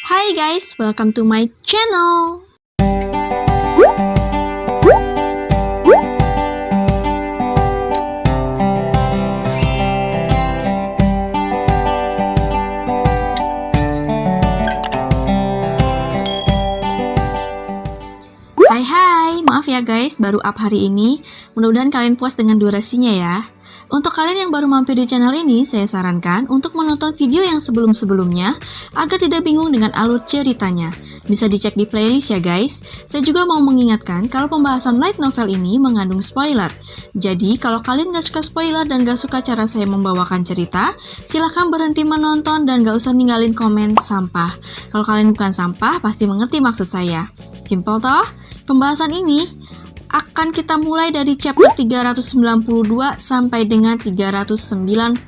Hi guys, welcome to my channel. Hai, maaf ya guys, baru up hari ini. Mudah-mudahan kalian puas dengan durasinya ya. Untuk kalian yang baru mampir di channel ini, saya sarankan untuk menonton video yang sebelum-sebelumnya agar tidak bingung dengan alur ceritanya. Bisa dicek di playlist ya guys. Saya juga mau mengingatkan kalau pembahasan light novel ini mengandung spoiler. Jadi kalau kalian gak suka spoiler dan gak suka cara saya membawakan cerita, silahkan berhenti menonton dan gak usah ninggalin komen sampah. Kalau kalian bukan sampah, pasti mengerti maksud saya. Simple toh? Pembahasan ini akan kita mulai dari chapter 392 sampai dengan 394.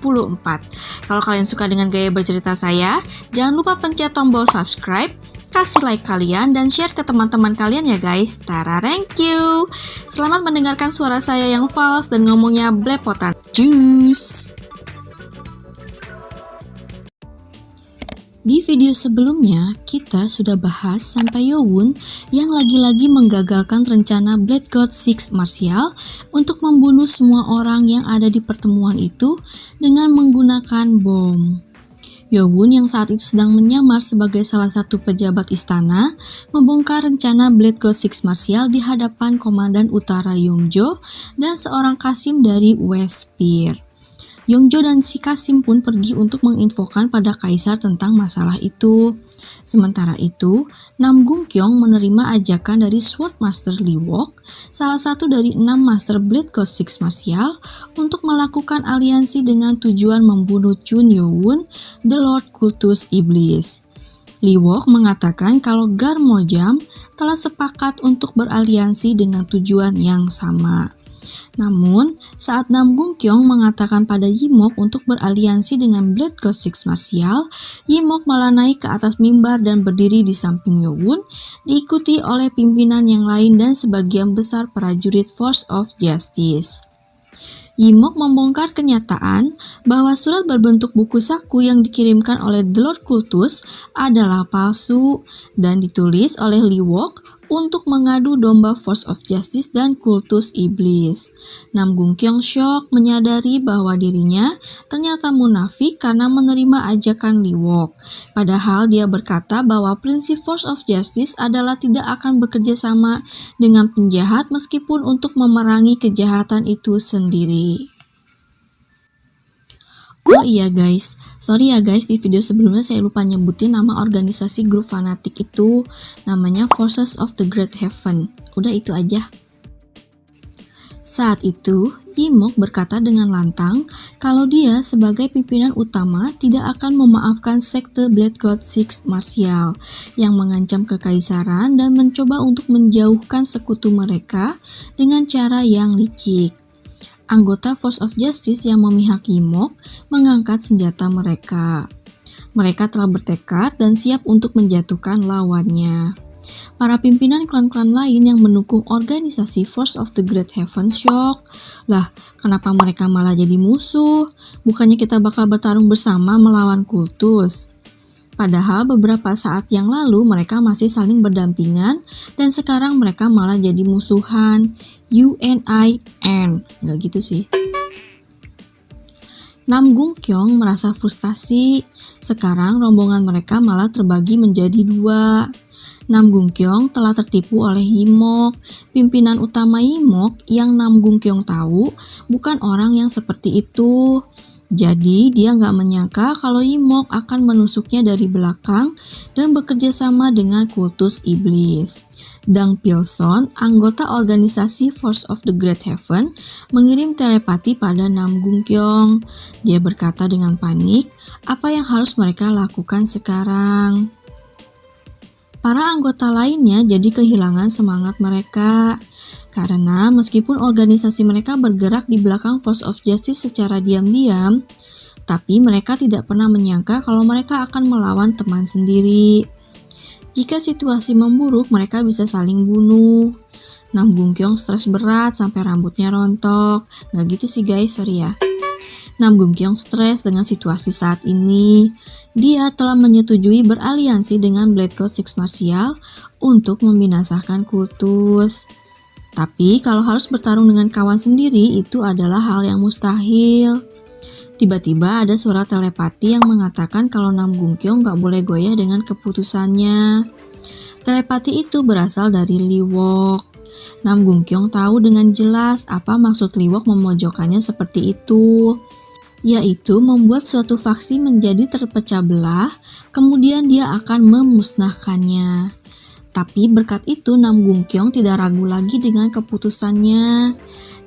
Kalau kalian suka dengan gaya bercerita saya, jangan lupa pencet tombol subscribe, kasih like kalian, dan share ke teman-teman kalian ya guys. Tara, thank you. Selamat mendengarkan suara saya yang false dan ngomongnya belepotan. Juice. Di video sebelumnya, kita sudah bahas sampai Yowon yang lagi-lagi menggagalkan rencana Blood God Six Martial untuk membunuh semua orang yang ada di pertemuan itu dengan menggunakan bom. Yowon yang saat itu sedang menyamar sebagai salah satu pejabat istana, membongkar rencana Blood God Six Martial di hadapan Komandan Utara Yongjo dan seorang Kasim dari West Pier. Yongjo dan si Kasim pun pergi untuk menginfokan pada Kaisar tentang masalah itu. Sementara itu, Nam Gung-kyong menerima ajakan dari Sword Master Lee Wok, salah satu dari 6 Master Blood God Six Martial, untuk melakukan aliansi dengan tujuan membunuh Chun Yo-won, The Lord Kultus Iblis. Lee Wok mengatakan kalau Garmojam telah sepakat untuk beraliansi dengan tujuan yang sama. Namun, saat Nam Gung-kyong mengatakan pada Yimok untuk beraliansi dengan Blood God Six Martial, Yimok malah naik ke atas mimbar dan berdiri di samping Yowon, diikuti oleh pimpinan yang lain dan sebagian besar prajurit Force of Justice. Yimok membongkar kenyataan bahwa surat berbentuk buku saku yang dikirimkan oleh The Lord Kultus adalah palsu dan ditulis oleh Lee Wok untuk mengadu domba Force of Justice dan Kultus Iblis. Nam Gung-kyong syok menyadari bahwa dirinya ternyata munafik karena menerima ajakan Lee Wok. Padahal dia berkata bahwa prinsip Force of Justice adalah tidak akan bekerja sama dengan penjahat meskipun untuk memerangi kejahatan itu sendiri. Oh iya guys, sorry ya guys, di video sebelumnya saya lupa nyebutin nama organisasi grup fanatik itu, namanya Forces of the Great Heaven. Udah itu aja. Saat itu, Yimok berkata dengan lantang kalau dia sebagai pimpinan utama tidak akan memaafkan sekte Blood God Six Martial yang mengancam kekaisaran dan mencoba untuk menjauhkan sekutu mereka dengan cara yang licik. Anggota Force of Justice yang memihak Yimok mengangkat senjata mereka. Mereka telah bertekad dan siap untuk menjatuhkan lawannya. Para pimpinan klan-klan lain yang mendukung organisasi Force of the Great Heaven shock. Lah, kenapa mereka malah jadi musuh? Bukannya kita bakal bertarung bersama melawan kultus? Padahal beberapa saat yang lalu mereka masih saling berdampingan dan sekarang mereka malah jadi musuhan. UNIN, nggak gitu sih. Nam Gung-kyong merasa frustasi. Sekarang rombongan mereka malah terbagi menjadi 2. Nam Gung-kyong telah tertipu oleh Yimok. Pimpinan utama Yimok yang Nam Gung-kyong tahu bukan orang yang seperti itu. Jadi dia nggak menyangka kalau Yimok akan menusuknya dari belakang dan bekerja sama dengan kultus iblis. Dang Pilson, anggota organisasi Force of the Great Heaven, mengirim telepati pada Nam Gung-kyong. Dia berkata dengan panik, apa yang harus mereka lakukan sekarang? Para anggota lainnya jadi kehilangan semangat mereka. Karena meskipun organisasi mereka bergerak di belakang Force of Justice secara diam-diam, tapi mereka tidak pernah menyangka kalau mereka akan melawan teman sendiri. Jika situasi memburuk, mereka bisa saling bunuh. Nam Gung-kyong stres berat sampai rambutnya rontok. Nggak gitu sih guys, sorry ya. Nam Gung-kyong stres dengan situasi saat ini. Dia telah menyetujui beraliansi dengan Blade God Six Martial untuk membinasakan kultus. Tapi kalau harus bertarung dengan kawan sendiri itu adalah hal yang mustahil. Tiba-tiba ada suara telepati yang mengatakan kalau Nam Gung-kyong gak boleh goyah dengan keputusannya. Telepati itu berasal dari Lee Wok. Nam Gung-kyong tahu dengan jelas apa maksud Lee Wok memojokkannya seperti itu, yaitu membuat suatu faksi menjadi terpecah belah, kemudian dia akan memusnahkannya. Tapi berkat itu Nam Gung-kyong tidak ragu lagi dengan keputusannya.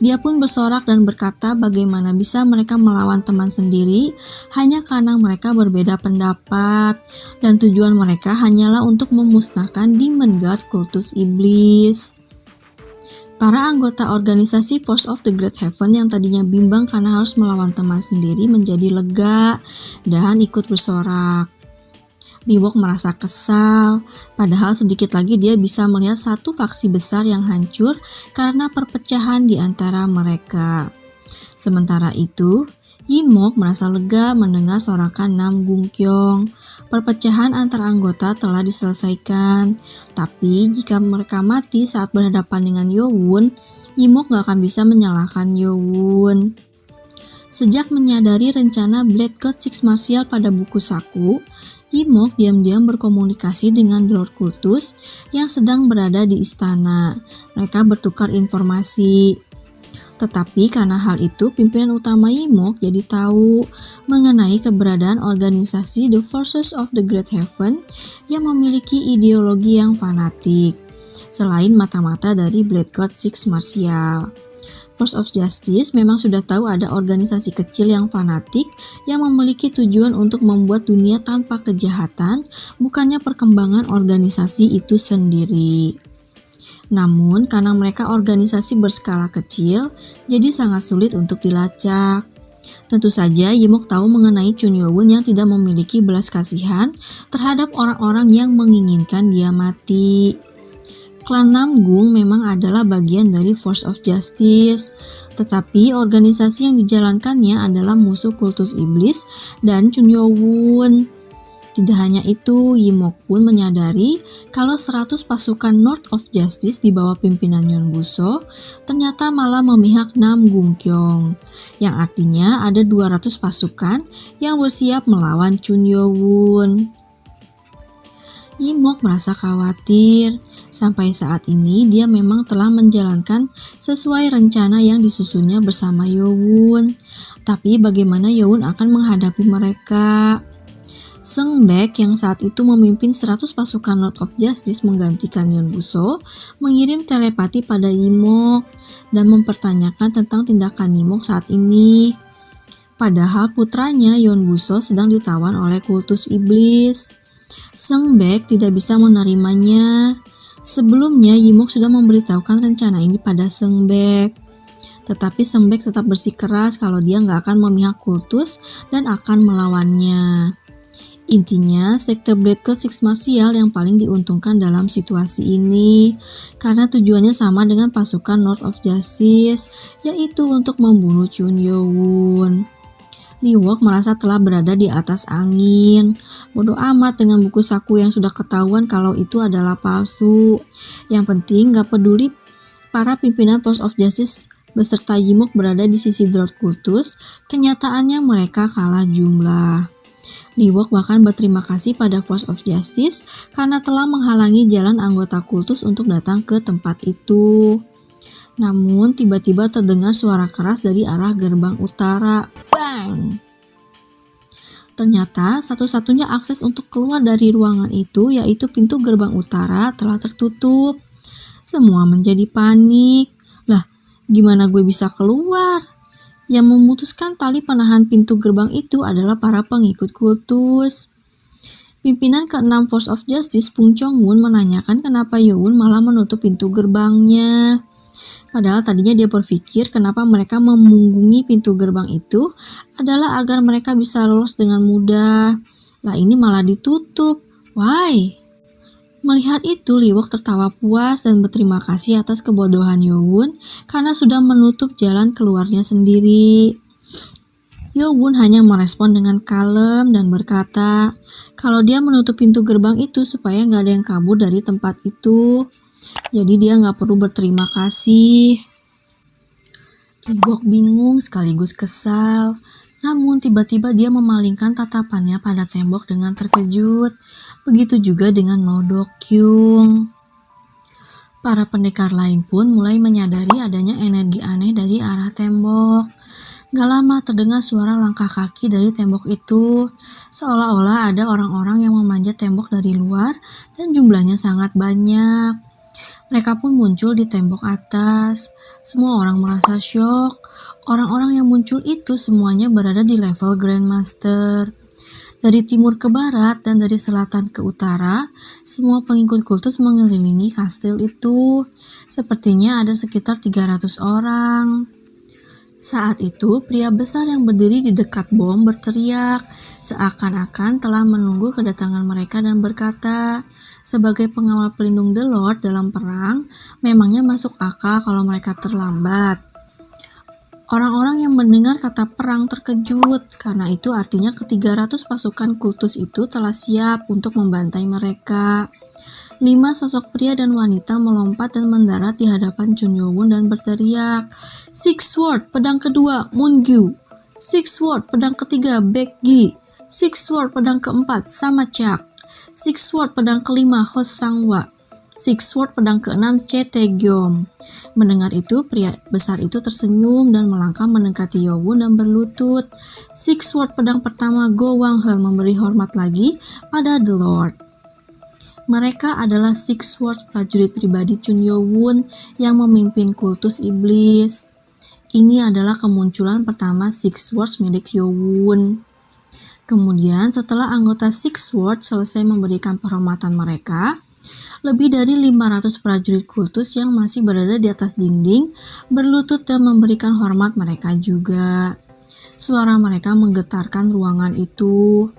Dia pun bersorak dan berkata bagaimana bisa mereka melawan teman sendiri hanya karena mereka berbeda pendapat, dan tujuan mereka hanyalah untuk memusnahkan Demon God kultus iblis. Para anggota organisasi Force of the Great Heaven yang tadinya bimbang karena harus melawan teman sendiri menjadi lega dan ikut bersorak. Lee Wok merasa kesal, padahal sedikit lagi dia bisa melihat satu faksi besar yang hancur karena perpecahan di antara mereka. Sementara itu, Yimok merasa lega mendengar sorakan Nam Gung-kyong. Perpecahan antar anggota telah diselesaikan, tapi jika mereka mati saat berhadapan dengan Yowon, Yimok gak akan bisa menyalahkan Yowon. Sejak menyadari rencana Blade God Six Martial pada buku saku, Yimok diam-diam berkomunikasi dengan Lord Kultus yang sedang berada di istana. Mereka bertukar informasi. Tetapi karena hal itu, pimpinan utama Yimok jadi tahu mengenai keberadaan organisasi The Forces of the Great Heaven yang memiliki ideologi yang fanatik, selain mata-mata dari Blade God Six Martial. Force of Justice memang sudah tahu ada organisasi kecil yang fanatik yang memiliki tujuan untuk membuat dunia tanpa kejahatan, bukannya perkembangan organisasi itu sendiri. Namun, karena mereka organisasi berskala kecil, jadi sangat sulit untuk dilacak. Tentu saja Yimok tahu mengenai Chun Yowon yang tidak memiliki belas kasihan terhadap orang-orang yang menginginkan dia mati. Klan Namgung memang adalah bagian dari Force of Justice, tetapi organisasi yang dijalankannya adalah musuh kultus iblis dan Chun Yowon. Tidak hanya itu, Yimok pun menyadari kalau 100 pasukan North of Justice di bawah pimpinan Yeon Buso ternyata malah memihak Nam Gung-kyong, yang artinya ada 200 pasukan yang bersiap melawan Chun Yowon. Yimok merasa khawatir. Sampai saat ini dia memang telah menjalankan sesuai rencana yang disusunnya bersama Yowon. Tapi bagaimana Yowon akan menghadapi mereka? Seng Baek yang saat itu memimpin 100 pasukan North of Justice menggantikan Yeon Buso mengirim telepati pada Yimok dan mempertanyakan tentang tindakan Yimok saat ini. Padahal putranya Yeon Buso sedang ditawan oleh kultus iblis. Seng Baek tidak bisa menerimanya. Sebelumnya Yimok sudah memberitahukan rencana ini pada Seng Baek. Tetapi Seng Baek tetap bersikeras kalau dia nggak akan memihak kultus dan akan melawannya. Intinya, sekte Blade God Six Martial yang paling diuntungkan dalam situasi ini, karena tujuannya sama dengan pasukan North of Justice, yaitu untuk membunuh Chun Yowon. Lee Wok merasa telah berada di atas angin. Bodoh amat dengan buku saku yang sudah ketahuan kalau itu adalah palsu. Yang penting gak peduli para pimpinan Force of Justice beserta Yimok berada di sisi Lord Kultus, kenyataannya mereka kalah jumlah. Lee Wok bahkan berterima kasih pada Force of Justice karena telah menghalangi jalan anggota kultus untuk datang ke tempat itu. Namun tiba-tiba terdengar suara keras dari arah gerbang utara. Bang! Ternyata satu-satunya akses untuk keluar dari ruangan itu yaitu pintu gerbang utara telah tertutup. Semua menjadi panik. Lah, gimana gue bisa keluar? Yang memutuskan tali penahan pintu gerbang itu adalah para pengikut kultus. Pimpinan ke-6 Force of Justice Pung Chong-won menanyakan kenapa Yowon malah menutup pintu gerbangnya. Padahal tadinya dia berpikir kenapa mereka memunggungi pintu gerbang itu adalah agar mereka bisa lolos dengan mudah. Lah ini malah ditutup. Why? Melihat itu, Lee Wok tertawa puas dan berterima kasih atas kebodohan Yowon karena sudah menutup jalan keluarnya sendiri. Yo-won hanya merespon dengan kalem dan berkata kalau dia menutup pintu gerbang itu supaya nggak ada yang kabur dari tempat itu. Jadi dia nggak perlu berterima kasih. Lee-bok bingung sekaligus kesal. Namun tiba-tiba dia memalingkan tatapannya pada tembok dengan terkejut. Begitu juga dengan No Do-kyung. Para pendekar lain pun mulai menyadari adanya energi aneh dari arah tembok. Gak lama terdengar suara langkah kaki dari tembok itu. Seolah-olah ada orang-orang yang memanjat tembok dari luar dan jumlahnya sangat banyak. Mereka pun muncul di tembok atas. Semua orang merasa syok. Orang-orang yang muncul itu semuanya berada di level Grandmaster. Dari timur ke barat dan dari selatan ke utara, semua pengikut kultus mengelilingi kastil itu. Sepertinya ada sekitar 300 orang. Saat itu, pria besar yang berdiri di dekat bom berteriak, seakan-akan telah menunggu kedatangan mereka dan berkata, sebagai pengawal pelindung The Lord dalam perang, memangnya masuk akal kalau mereka terlambat. Orang-orang yang mendengar kata perang terkejut, karena itu artinya ke-300 pasukan kultus itu telah siap untuk membantai mereka. 5 sosok pria dan wanita melompat dan mendarat di hadapan Chun Yo-won dan berteriak, Six Sword, pedang kedua, Moon-gyu. Six Sword, pedang ketiga, Baek-gi. Six Sword, pedang keempat, Sama-chak. Six Sword, pedang kelima, Hos Sang-wa. Six Sword, pedang keenam, Che Tae-gyom. Mendengar itu, pria besar itu tersenyum dan melangkah mendekati Yo-won dan berlutut. Six Sword, pedang pertama, Go Wang-heul memberi hormat lagi pada The Lord. Mereka adalah Six Swords prajurit pribadi Chun Yo-won yang memimpin kultus iblis. Ini adalah kemunculan pertama Six Swords milik Yo-won. Kemudian setelah anggota Six Swords selesai memberikan penghormatan mereka, lebih dari 500 prajurit kultus yang masih berada di atas dinding berlutut dan memberikan hormat mereka juga. Suara mereka menggetarkan ruangan itu,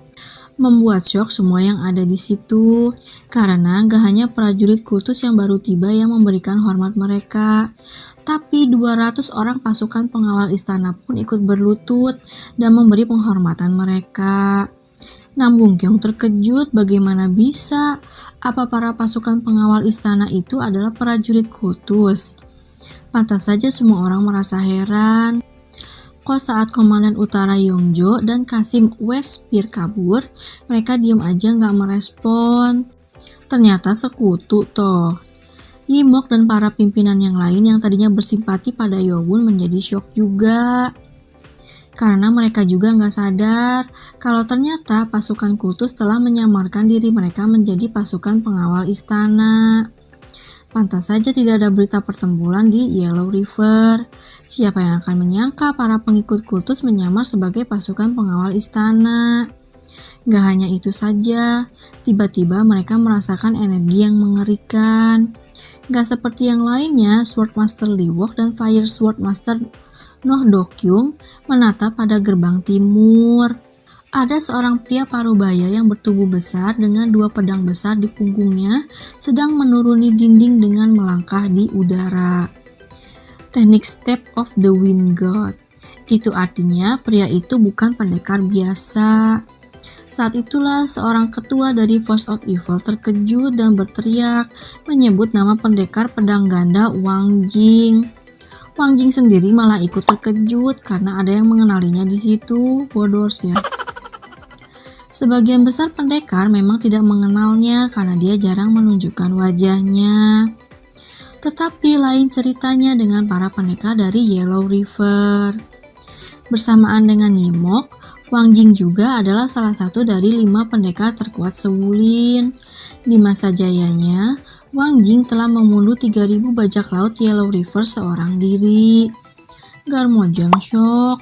membuat syok semua yang ada di situ, karena gak hanya prajurit kultus yang baru tiba yang memberikan hormat mereka, tapi 200 orang pasukan pengawal istana pun ikut berlutut dan memberi penghormatan mereka. Nam Bung-kyung terkejut bagaimana bisa, apa para pasukan pengawal istana itu adalah prajurit kultus. Pantas saja semua orang merasa heran. Kok saat Komandan Utara Yongjo dan Kasim Westpir kabur, mereka diam aja nggak merespon. Ternyata sekutu toh. Yimok dan para pimpinan yang lain yang tadinya bersimpati pada Yo-won menjadi syok juga. Karena mereka juga nggak sadar kalau ternyata pasukan kultus telah menyamarkan diri mereka menjadi pasukan pengawal istana. Pantas saja tidak ada berita pertempuran di Yellow River. Siapa yang akan menyangka para pengikut kultus menyamar sebagai pasukan pengawal istana. Gak hanya itu saja, tiba-tiba mereka merasakan energi yang mengerikan. Gak seperti yang lainnya, Swordmaster Lee-wok dan Fire Swordmaster No Do-kyung menatap pada gerbang timur. Ada seorang pria parubaya yang bertubuh besar dengan 2 pedang besar di punggungnya sedang menuruni dinding dengan melangkah di udara. Teknik Step of the Wind God. Itu artinya pria itu bukan pendekar biasa. Saat itulah seorang ketua dari Force of Evil terkejut dan berteriak menyebut nama pendekar pedang ganda Wang Jing. Wang Jing sendiri malah ikut terkejut karena ada yang mengenalinya di situ. Bodoh ya. Sebagian besar pendekar memang tidak mengenalnya karena dia jarang menunjukkan wajahnya. Tetapi lain ceritanya dengan para pendekar dari Yellow River. Bersamaan dengan Yimok, Wang Jing juga adalah salah satu dari 5 pendekar terkuat Sewulin. Di masa jayanya, Wang Jing telah membunuh 3.000 bajak laut Yellow River seorang diri. Garmojang syok.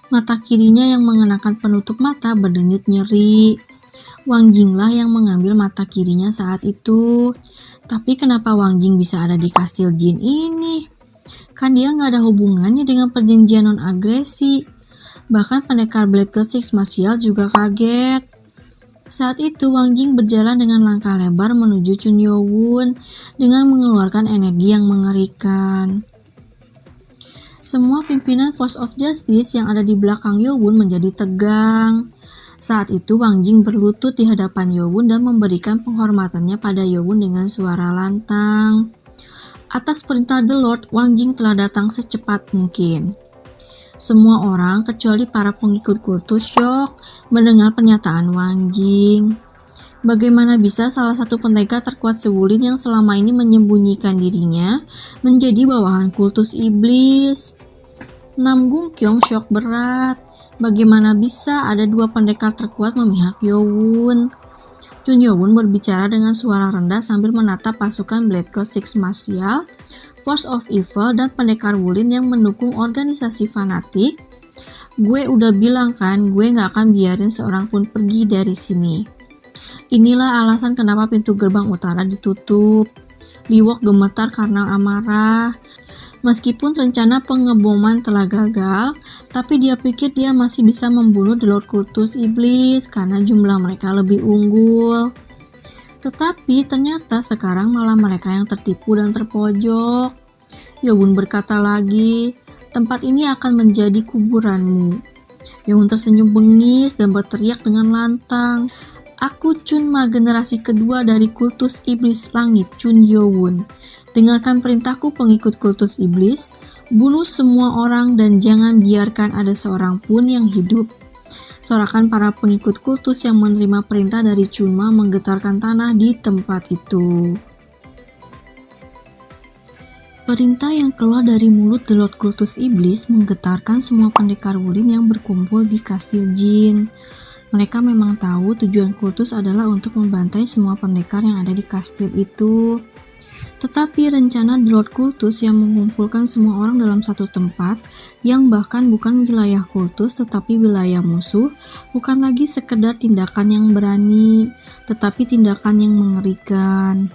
Mata kirinya yang mengenakan penutup mata berdenyut nyeri. Wang Jing lah yang mengambil mata kirinya saat itu. Tapi kenapa Wang Jing bisa ada di kastil Jin ini? Kan dia nggak ada hubungannya dengan perjanjian non-agresi. Bahkan pendekar Blade God Six Martial juga kaget. Saat itu Wang Jing berjalan dengan langkah lebar menuju Chun Yo-won dengan mengeluarkan energi yang mengerikan. Semua pimpinan Force of Justice yang ada di belakang Yowon menjadi tegang. Saat itu Wang Jing berlutut di hadapan Yowon dan memberikan penghormatannya pada Yowon dengan suara lantang. Atas perintah The Lord, Wang Jing telah datang secepat mungkin. Semua orang kecuali para pengikut kultus syok mendengar pernyataan Wang Jing. Bagaimana bisa salah satu pendekar terkuat Sewulin yang selama ini menyembunyikan dirinya menjadi bawahan kultus iblis? Nam Gung Kyong syok berat. Bagaimana bisa ada dua pendekar terkuat memihak Yowon? Chun Yowon berbicara dengan suara rendah sambil menatap pasukan Blood God Six Martial, Force of Evil, dan pendekar Wulin yang mendukung organisasi fanatik. Gue udah bilang kan, gue gak akan biarin seorang pun pergi dari sini. Inilah alasan kenapa pintu gerbang utara ditutup. Liwok gemetar karena amarah. Meskipun rencana pengeboman telah gagal, tapi dia pikir dia masih bisa membunuh The Lord Kultus Iblis karena jumlah mereka lebih unggul. Tetapi ternyata sekarang malah mereka yang tertipu dan terpojok. Yowon berkata lagi, tempat ini akan menjadi kuburanmu. Yowon tersenyum bengis dan berteriak dengan lantang, aku Chunma generasi kedua dari kultus iblis langit Chun Yowon. Dengarkan perintahku pengikut kultus iblis, bunuh semua orang dan jangan biarkan ada seorang pun yang hidup. Sorakan para pengikut kultus yang menerima perintah dari Chunma menggetarkan tanah di tempat itu. Perintah yang keluar dari mulut The Lord Kultus Iblis menggetarkan semua pendekar Wulin yang berkumpul di Kastil Jin. Mereka memang tahu tujuan kultus adalah untuk membantai semua pendekar yang ada di kastil itu. Tetapi rencana The Lord Kultus yang mengumpulkan semua orang dalam satu tempat, yang bahkan bukan wilayah kultus tetapi wilayah musuh, bukan lagi sekedar tindakan yang berani, tetapi tindakan yang mengerikan.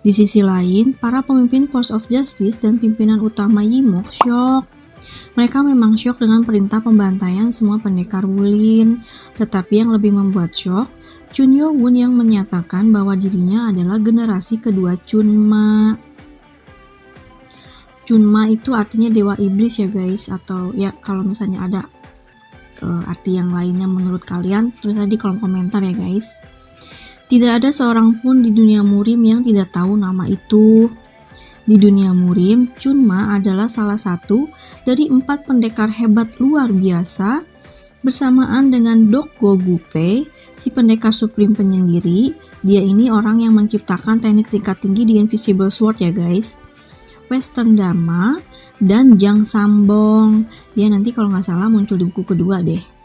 Di sisi lain, para pemimpin Force of Justice dan pimpinan utama Yimok syok. Mereka memang syok dengan perintah pembantaian semua pendekar Wulin, tetapi yang lebih membuat syok, Chun Yowon yang menyatakan bahwa dirinya adalah generasi kedua Chunma. Chunma itu artinya dewa iblis ya guys, atau ya kalau misalnya ada arti yang lainnya menurut kalian, tulis aja di kolom komentar ya guys. Tidak ada seorang pun di dunia Murim yang tidak tahu nama itu. Di dunia Murim, Chunma adalah salah satu dari 4 pendekar hebat luar biasa bersamaan dengan Dok Gogupe, si pendekar supreme penyendiri. Dia ini orang yang menciptakan teknik tingkat tinggi di Invisible Sword ya guys. Western Dharma dan Jang Sambong. Dia nanti kalau nggak salah muncul di buku kedua deh.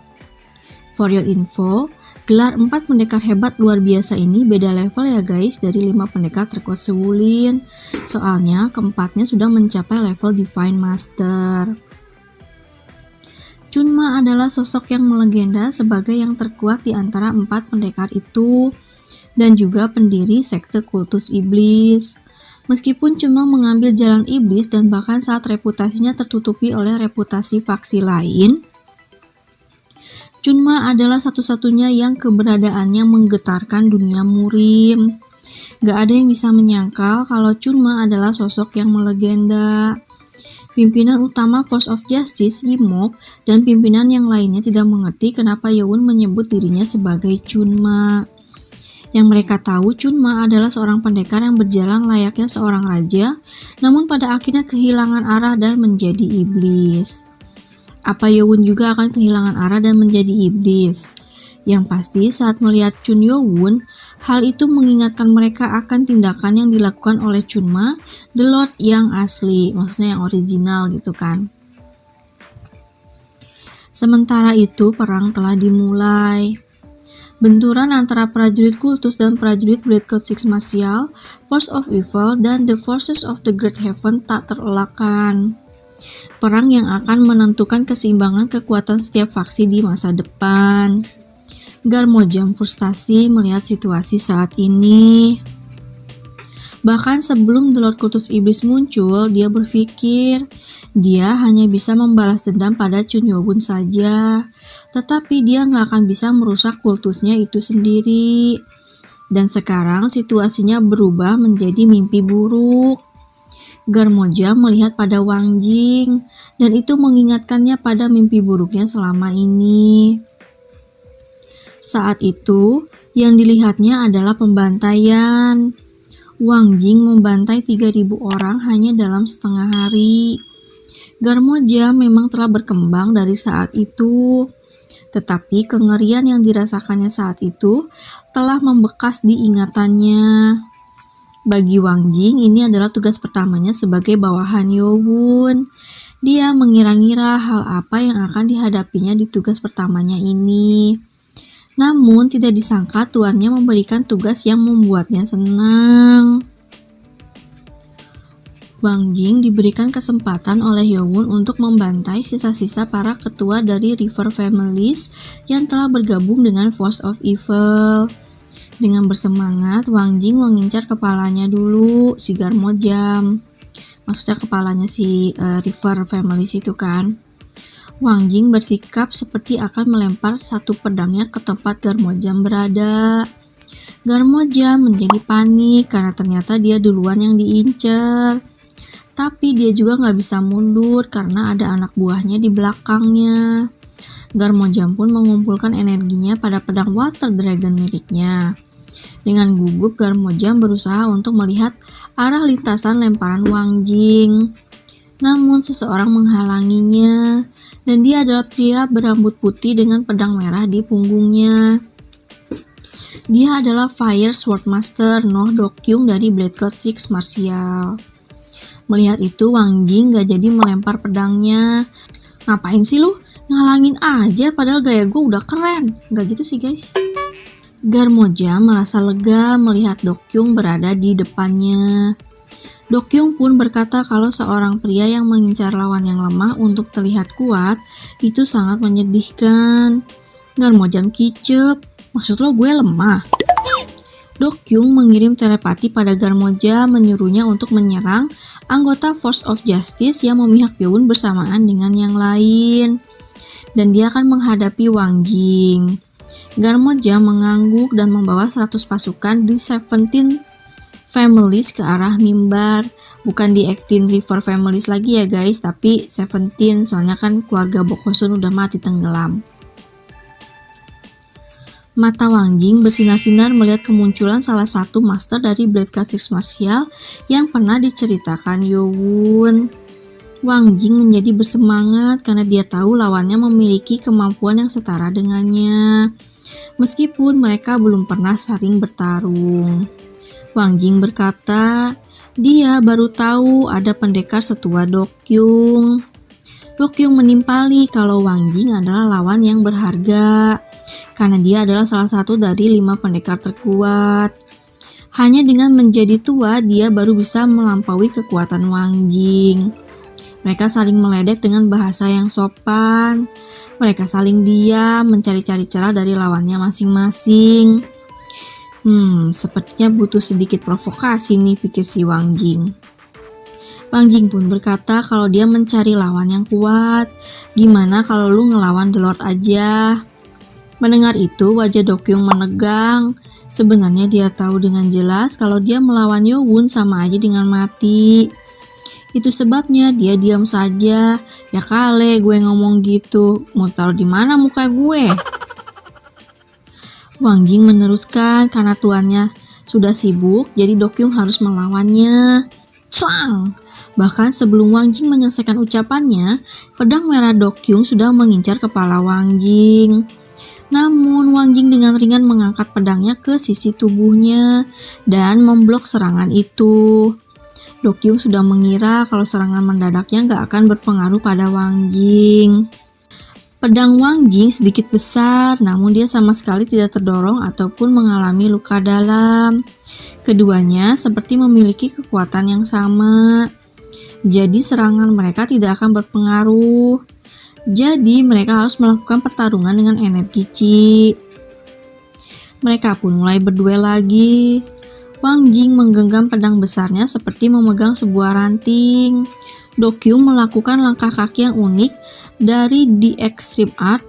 For your info, gelar 4 pendekar hebat luar biasa ini beda level ya guys dari 5 pendekar terkuat Sewulin. Soalnya keempatnya sudah mencapai level Divine Master. Chunma adalah sosok yang melegenda sebagai yang terkuat di antara 4 pendekar itu dan juga pendiri sekte kultus iblis. Meskipun Chunma mengambil jalan iblis dan bahkan saat reputasinya tertutupi oleh reputasi faksi lain, Chunma adalah satu-satunya yang keberadaannya menggetarkan dunia Murim. Gak ada yang bisa menyangkal kalau Chunma adalah sosok yang melegenda. Pimpinan utama Force of Justice, Yimok, dan pimpinan yang lainnya tidak mengerti kenapa Yowon menyebut dirinya sebagai Chunma. Yang mereka tahu, Chunma adalah seorang pendekar yang berjalan layaknya seorang raja, namun pada akhirnya kehilangan arah dan menjadi iblis. Apa Yowon juga akan kehilangan arah dan menjadi iblis? Yang pasti saat melihat Chun Yowon, hal itu mengingatkan mereka akan tindakan yang dilakukan oleh Chunma, The Lord yang asli, maksudnya yang original gitu kan. Sementara itu perang telah dimulai. Benturan antara prajurit kultus dan prajurit Blood God Six Martial, Force of Evil, dan The Forces of the Great Heaven tak terelakkan. Perang yang akan menentukan keseimbangan kekuatan setiap faksi di masa depan. Garmojang frustasi melihat situasi saat ini. Bahkan sebelum The Lord Kultus Iblis muncul, dia berpikir dia hanya bisa membalas dendam pada Chun Yowon saja. Tetapi dia nggak akan bisa merusak kultusnya itu sendiri. Dan sekarang situasinya berubah menjadi mimpi buruk. Garmoja melihat pada Wang Jing, dan itu mengingatkannya pada mimpi buruknya selama ini. Saat itu, yang dilihatnya adalah pembantaian. Wang Jing membantai 3.000 orang hanya dalam setengah hari. Garmoja memang telah berkembang dari saat itu, tetapi kengerian yang dirasakannya saat itu telah membekas di ingatannya. Bagi Wang Jing, ini adalah tugas pertamanya sebagai bawahan Yowun. Dia mengira-ngira hal apa yang akan dihadapinya di tugas pertamanya ini. Namun, tidak disangka tuannya memberikan tugas yang membuatnya senang. Wang Jing diberikan kesempatan oleh Yowun untuk membantai sisa-sisa para ketua dari River Families yang telah bergabung dengan Force of Evil. Dengan bersemangat, Wang Jing mengincar kepalanya dulu, si Garmojam. Maksudnya kepalanya si River Families itu kan. Wang Jing bersikap seperti akan melempar satu pedangnya ke tempat Garmojam berada. Garmojam menjadi panik karena ternyata dia duluan yang diincar. Tapi dia juga nggak bisa mundur karena ada anak buahnya di belakangnya. Garmojam pun mengumpulkan energinya pada pedang Water Dragon miliknya. Dengan gugup, Garmojam berusaha untuk melihat arah lintasan lemparan Wang Jing. Namun seseorang menghalanginya, dan dia adalah pria berambut putih dengan pedang merah di punggungnya. Dia adalah Fire Swordmaster Noh Dokyung dari Blade God 6 Martial. Melihat itu, Wang Jing gak jadi melempar pedangnya. Ngapain sih lu? Ngalangin aja, padahal gaya gue udah keren. Gak gitu sih guys. Garmojam merasa lega melihat Dokyung berada di depannya. Dokyung pun berkata kalau seorang pria yang mengincar lawan yang lemah untuk terlihat kuat itu sangat menyedihkan. Garmojam kicep, maksud lo gue lemah? Dokyung mengirim telepati pada Garmojam menyuruhnya untuk menyerang anggota Force of Justice yang memihak Yowun bersamaan dengan yang lain. Dan dia akan menghadapi Wang Jing. Garmojam mengangguk dan membawa 100 pasukan di 17 Families ke arah mimbar. Bukan di 18 River Families lagi ya guys, tapi 17, soalnya kan keluarga Bokosun udah mati tenggelam. Mata Wang Jing bersinar-sinar melihat kemunculan salah satu master dari Blade God 6 Martial yang pernah diceritakan Yowun. Wang Jing menjadi bersemangat karena dia tahu lawannya memiliki kemampuan yang setara dengannya. Meskipun mereka belum pernah saling bertarung. Wang Jing berkata, dia baru tahu ada pendekar setua Dokyung. Dokyung menimpali kalau Wang Jing adalah lawan yang berharga, karena dia adalah salah satu dari 5 pendekar terkuat. Hanya dengan menjadi tua, dia baru bisa melampaui kekuatan Wang Jing. Mereka saling meledek dengan bahasa yang sopan. Mereka saling diam, mencari-cari celah dari lawannya masing-masing. Sepertinya butuh sedikit provokasi nih, pikir si Wang Jing. Wang Jing pun berkata kalau dia mencari lawan yang kuat. Gimana kalau lu ngelawan The Lord aja? Mendengar itu, wajah Dokyung menegang. Sebenarnya dia tahu dengan jelas kalau dia melawan Yowun sama aja dengan mati. Itu sebabnya dia diam saja. Ya kali gue ngomong gitu, mau taruh di mana muka gue? Wang Jing meneruskan karena tuannya sudah sibuk, jadi Dokyung harus melawannya. Clang! Bahkan sebelum Wang Jing menyelesaikan ucapannya, pedang merah Dokyung sudah mengincar kepala Wang Jing. Namun Wang Jing dengan ringan mengangkat pedangnya ke sisi tubuhnya dan memblok serangan itu. Dokyung sudah mengira kalau serangan mendadaknya gak akan berpengaruh pada Wang Jing. Pedang Wang Jing sedikit besar, namun dia sama sekali tidak terdorong ataupun mengalami luka dalam. Keduanya seperti memiliki kekuatan yang sama. Jadi serangan mereka tidak akan berpengaruh. Jadi mereka harus melakukan pertarungan dengan energi Qi. Mereka pun mulai berduel lagi. Wang Jing menggenggam pedang besarnya seperti memegang sebuah ranting. Dokyung melakukan langkah kaki yang unik dari The Extreme Art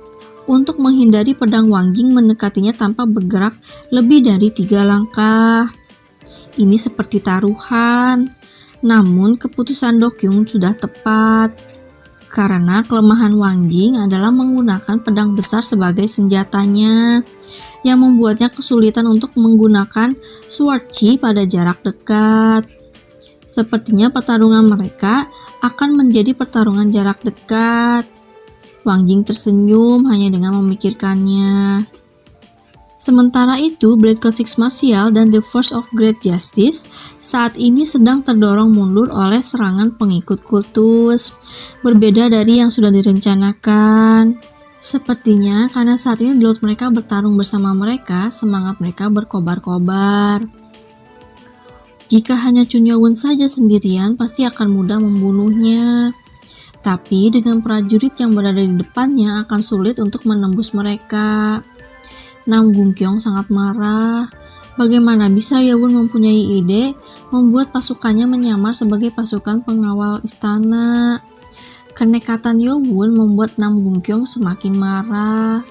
untuk menghindari pedang Wang Jing mendekatinya tanpa bergerak lebih dari 3 langkah. Ini seperti taruhan. Namun keputusan Dokyung sudah tepat, karena kelemahan Wang Jing adalah menggunakan pedang besar sebagai senjatanya, yang membuatnya kesulitan untuk menggunakan Sword Chi pada jarak dekat. Sepertinya pertarungan mereka akan menjadi pertarungan jarak dekat. Wang Jing tersenyum hanya dengan memikirkannya. Sementara itu, Blade Code Six Martial dan The Force of Great Justice saat ini sedang terdorong mundur oleh serangan pengikut kultus, berbeda dari yang sudah direncanakan. Sepertinya karena saat ini Lord mereka bertarung bersama mereka, semangat mereka berkobar-kobar. Jika hanya Chun Yo-won saja sendirian, pasti akan mudah membunuhnya. Tapi dengan prajurit yang berada di depannya akan sulit untuk menembus mereka. Nam Gung-kyong sangat marah. Bagaimana bisa Yo-won mempunyai ide membuat pasukannya menyamar sebagai pasukan pengawal istana? Kenekatan Yo-won membuat Nam Gung-kyong semakin marah.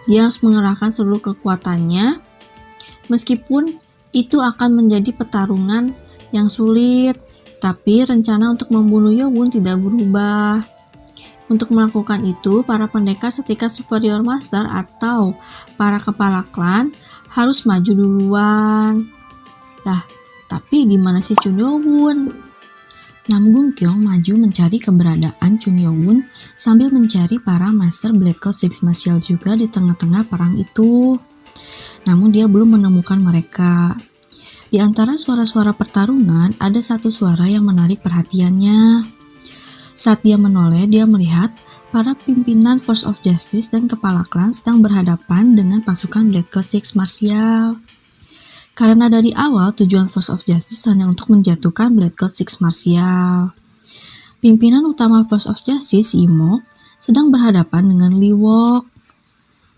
Dia harus mengerahkan seluruh kekuatannya. Meskipun itu akan menjadi pertarungan yang sulit, tapi rencana untuk membunuh Yo-won tidak berubah. Untuk melakukan itu, para pendekar setingkat superior master atau para kepala klan harus maju duluan. Lah, tapi di mana si Chun Yo-won? Nam Gung-kyong maju mencari keberadaan Chun Yo-won sambil mencari para master Blade Code Six Martial juga di tengah-tengah perang itu. Namun dia belum menemukan mereka. Di antara suara-suara pertarungan, ada satu suara yang menarik perhatiannya. Saat dia menoleh, dia melihat para pimpinan Force of Justice dan kepala klan sedang berhadapan dengan pasukan Blade Code Six Martial. Karena dari awal tujuan Force of Justice hanya untuk menjatuhkan Blade Code Six Martial. Pimpinan utama Force of Justice, Yimok, sedang berhadapan dengan Lee Wok.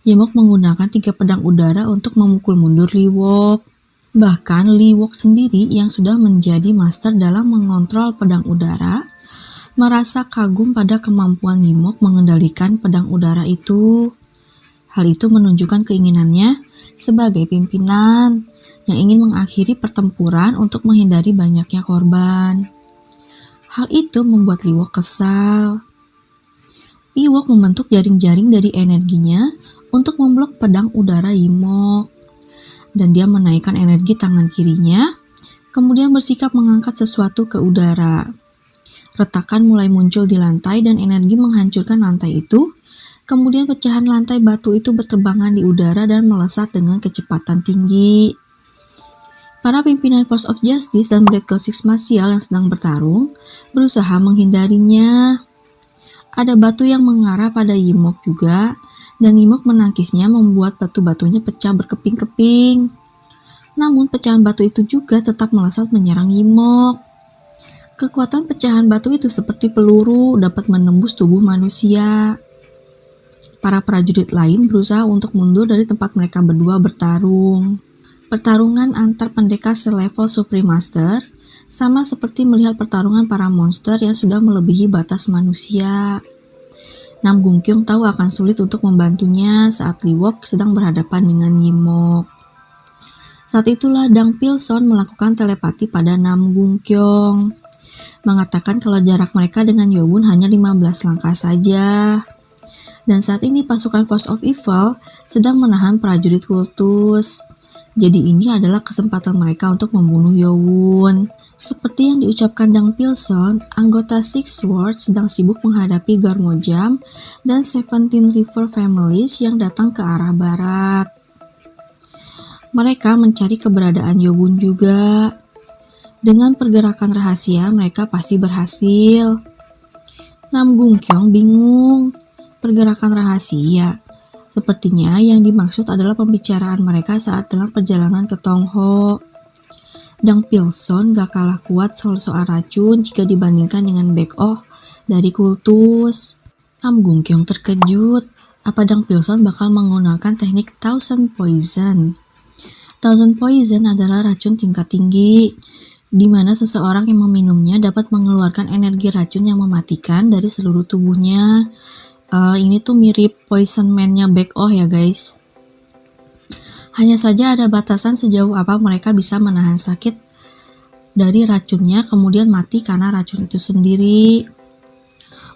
Yimok menggunakan 3 pedang udara untuk memukul mundur Lee Wok. Bahkan Lee Wok sendiri yang sudah menjadi master dalam mengontrol pedang udara, merasa kagum pada kemampuan Yimok mengendalikan pedang udara itu. Hal itu menunjukkan keinginannya sebagai pimpinan yang ingin mengakhiri pertempuran untuk menghindari banyaknya korban. Hal itu membuat Lee Wok kesal. Lee Wok membentuk jaring-jaring dari energinya untuk memblok pedang udara Yimok. Dan dia menaikkan energi tangan kirinya, kemudian bersikap mengangkat sesuatu ke udara. Retakan mulai muncul di lantai dan energi menghancurkan lantai itu. Kemudian pecahan lantai batu itu berterbangan di udara dan melesat dengan kecepatan tinggi. Para pimpinan Force of Justice dan Blade Code Six Martial yang sedang bertarung berusaha menghindarinya. Ada batu yang mengarah pada Yimok juga, dan Yimok menangkisnya membuat batu-batunya pecah berkeping-keping. Namun pecahan batu itu juga tetap melesat menyerang Yimok. Kekuatan pecahan batu itu seperti peluru dapat menembus tubuh manusia. Para prajurit lain berusaha untuk mundur dari tempat mereka berdua bertarung. Pertarungan antar pendekar selevel Supreme Master sama seperti melihat pertarungan para monster yang sudah melebihi batas manusia. Nam Gung-kyong tahu akan sulit untuk membantunya saat Lee Wok sedang berhadapan dengan Yimok. Saat itulah Dang Pilson melakukan telepati pada Nam Gung-kyong, mengatakan kalau jarak mereka dengan Yo-won hanya 15 langkah saja. Dan saat ini pasukan Force of Evil sedang menahan prajurit kultus. Jadi ini adalah kesempatan mereka untuk membunuh Yo-won. Seperti yang diucapkan Dang Pilson, anggota Six Swords sedang sibuk menghadapi Garmojam dan 17 River Families yang datang ke arah barat. Mereka mencari keberadaan Yo-won juga. Dengan pergerakan rahasia, mereka pasti berhasil. Nam Gung-kyong bingung. Pergerakan rahasia. Sepertinya yang dimaksud adalah pembicaraan mereka saat dalam perjalanan ke Tongho. Dang Pilson gak kalah kuat soal racun jika dibandingkan dengan Baek Oh dari kultus. Nam Gung-kyong terkejut. Apa Dang Pilson bakal menggunakan teknik Thousand Poison? Thousand Poison adalah racun tingkat tinggi, di mana seseorang yang meminumnya dapat mengeluarkan energi racun yang mematikan dari seluruh tubuhnya. Ini tuh mirip Poison Man-nya Baek Oh ya guys. Hanya saja ada batasan sejauh apa mereka bisa menahan sakit dari racunnya kemudian mati karena racun itu sendiri.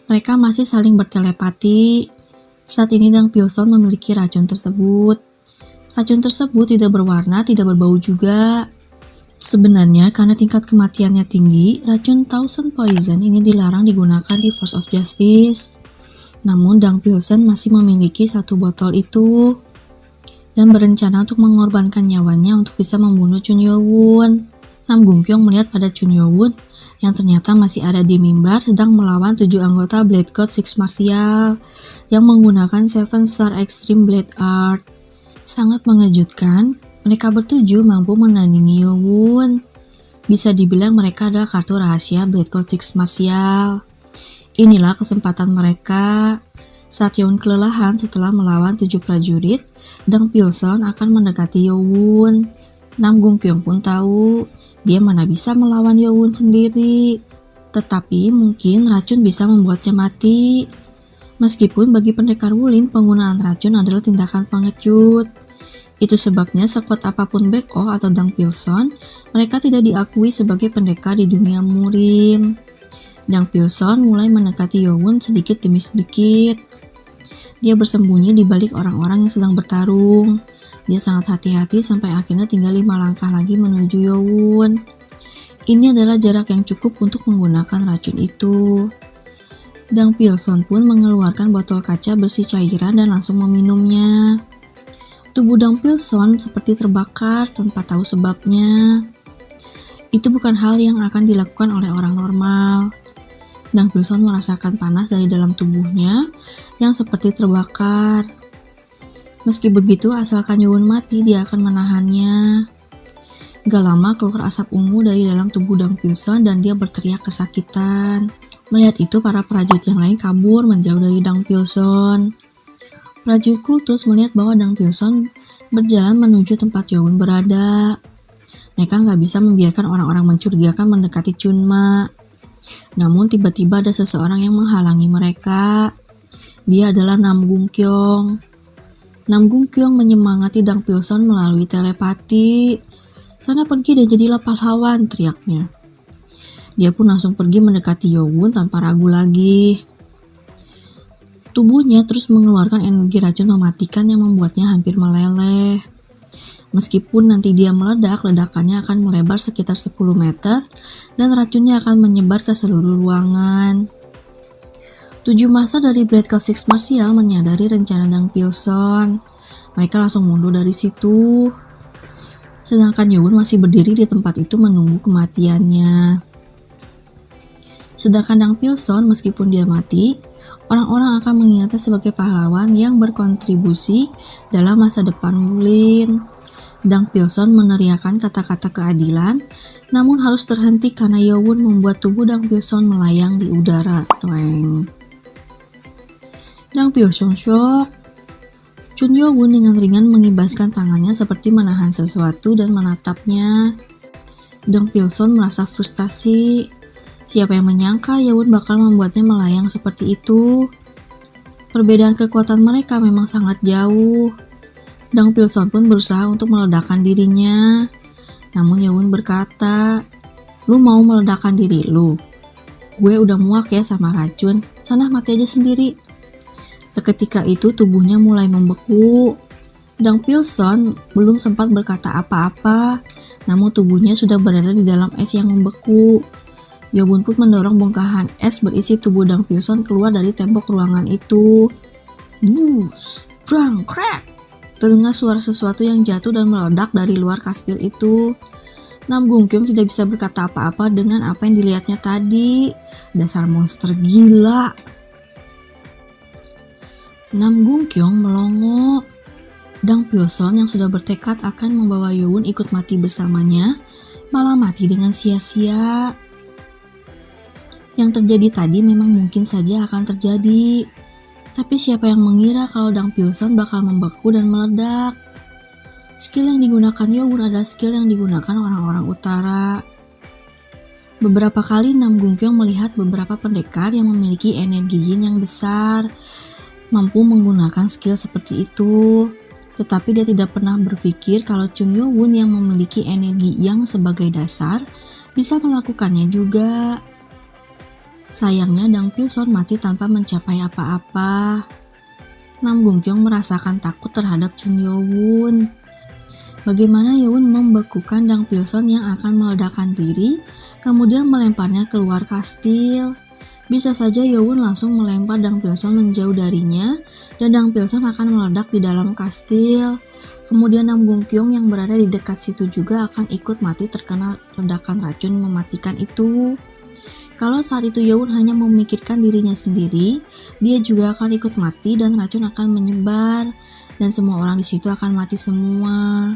Mereka masih saling bertelepati. Saat ini Dang Pilson memiliki racun tersebut. Racun tersebut tidak berwarna, tidak berbau juga. Sebenarnya karena tingkat kematiannya tinggi, racun Thousand Poison ini dilarang digunakan di Force of Justice. Namun Dang Pilson masih memiliki satu botol itu dan berencana untuk mengorbankan nyawanya untuk bisa membunuh Chun Yo-won. Nam Gung Kyung melihat pada Chun Yo-won yang ternyata masih ada di mimbar sedang melawan 7 anggota Blade God Six Martial yang menggunakan 7 Star Extreme Blade Art. Sangat mengejutkan, mereka bertujuh mampu menandingi Yo-won. Bisa dibilang mereka adalah kartu rahasia Blade God Six Martial. Inilah kesempatan mereka. Saat Yo-won kelelahan setelah melawan 7 prajurit, Dang Pilson akan mendekati Yo-won. Nam Gung Kyung pun tahu, dia mana bisa melawan Yo-won sendiri. Tetapi mungkin racun bisa membuatnya mati. Meskipun bagi pendekar Wulin penggunaan racun adalah tindakan pengecut. Itu sebabnya sekuat apapun Baek-oh atau Dang Pilson, mereka tidak diakui sebagai pendekar di dunia murim. Dang Pilson mulai mendekati Yo-won sedikit demi sedikit. Dia bersembunyi di balik orang-orang yang sedang bertarung. Dia sangat hati-hati sampai akhirnya tinggal 5 langkah lagi menuju Yo-won. Ini adalah jarak yang cukup untuk menggunakan racun itu. Dang Pilson pun mengeluarkan botol kaca bersih cairan dan langsung meminumnya. Tubuh Dang Pilson seperti terbakar tanpa tahu sebabnya. Itu bukan hal yang akan dilakukan oleh orang normal. Dang Pilson merasakan panas dari dalam tubuhnya yang seperti terbakar. Meski begitu, asalkan Yo-won mati, dia akan menahannya. Gak lama keluar asap ungu dari dalam tubuh Dang Pilson dan dia berteriak kesakitan. Melihat itu, para prajurit yang lain kabur menjauh dari Dang Pilson. Prajurit kultus melihat bahwa Dang Pilson berjalan menuju tempat Yo-won berada. Mereka gak bisa membiarkan orang-orang mencurigakan mendekati Chunma. Namun tiba-tiba ada seseorang yang menghalangi mereka. Dia adalah Nam Gung Kyung. Nam Gung Kyung menyemangati Dang Pilson melalui telepati. "Sana pergi dan jadilah pahlawan," teriaknya. Dia pun langsung pergi mendekati Yo-won tanpa ragu lagi. Tubuhnya terus mengeluarkan energi racun mematikan yang membuatnya hampir meleleh. Meskipun nanti dia meledak, ledakannya akan melebar sekitar 10 meter dan racunnya akan menyebar ke seluruh ruangan. 7 massa dari Blade God Six Martial menyadari rencana Dang Pilson. Mereka langsung mundur dari situ. Sedangkan Yo-won masih berdiri di tempat itu menunggu kematiannya. Sedangkan Dang Pilson, meskipun dia mati, orang-orang akan mengingatnya sebagai pahlawan yang berkontribusi dalam masa depan Wulin. Dang Pilson meneriakkan kata-kata keadilan, namun harus terhenti karena Yo-won membuat tubuh Dang Pilson melayang di udara. Dang Pilson shock. Chun Yo-won dengan ringan mengibaskan tangannya seperti menahan sesuatu dan menatapnya. Dang Pilson merasa frustasi. Siapa yang menyangka Yo-won bakal membuatnya melayang seperti itu? Perbedaan kekuatan mereka memang sangat jauh. Dang Pilson pun berusaha untuk meledakkan dirinya. Namun Yo-won berkata, "Lu mau meledakkan diri lu? Gue udah muak ya sama racun, sana mati aja sendiri." Seketika itu tubuhnya mulai membeku. Dang Pilson belum sempat berkata apa-apa, namun tubuhnya sudah berada di dalam es yang membeku. Yo-won pun mendorong bongkahan es berisi tubuh Dang Pilson keluar dari tembok ruangan itu. Bus, brang, crack. Terdengar suara sesuatu yang jatuh dan meledak dari luar kastil itu. Nam Gung Kyung tidak bisa berkata apa-apa dengan apa yang dilihatnya tadi. Dasar monster gila. Nam Gung Kyung melongo. Dang Pilson yang sudah bertekad akan membawa Yo-won ikut mati bersamanya, malah mati dengan sia-sia. Yang terjadi tadi memang mungkin saja akan terjadi. Tapi siapa yang mengira kalau Dang Pilson bakal membeku dan meledak? Skill yang digunakan Yo-won adalah skill yang digunakan orang-orang utara. Beberapa kali Nam Gung Kyung melihat beberapa pendekar yang memiliki energi yin yang besar, mampu menggunakan skill seperti itu. Tetapi dia tidak pernah berpikir kalau Chun Yo-won yang memiliki energi yang sebagai dasar bisa melakukannya juga. Sayangnya Dang Pilson mati tanpa mencapai apa-apa. Nam Gung Kyong merasakan takut terhadap Chun Yo-won. Bagaimana Yo-won membekukan Dang Pilson yang akan meledakkan diri, kemudian melemparnya keluar kastil. Bisa saja Yo-won langsung melempar Dang Pilson menjauh darinya, dan Dang Pilson akan meledak di dalam kastil. Kemudian Nam Gung Kyong yang berada di dekat situ juga akan ikut mati terkena ledakan racun mematikan itu. Kalau saat itu Yo-won hanya memikirkan dirinya sendiri, dia juga akan ikut mati dan racun akan menyebar, dan semua orang di situ akan mati semua.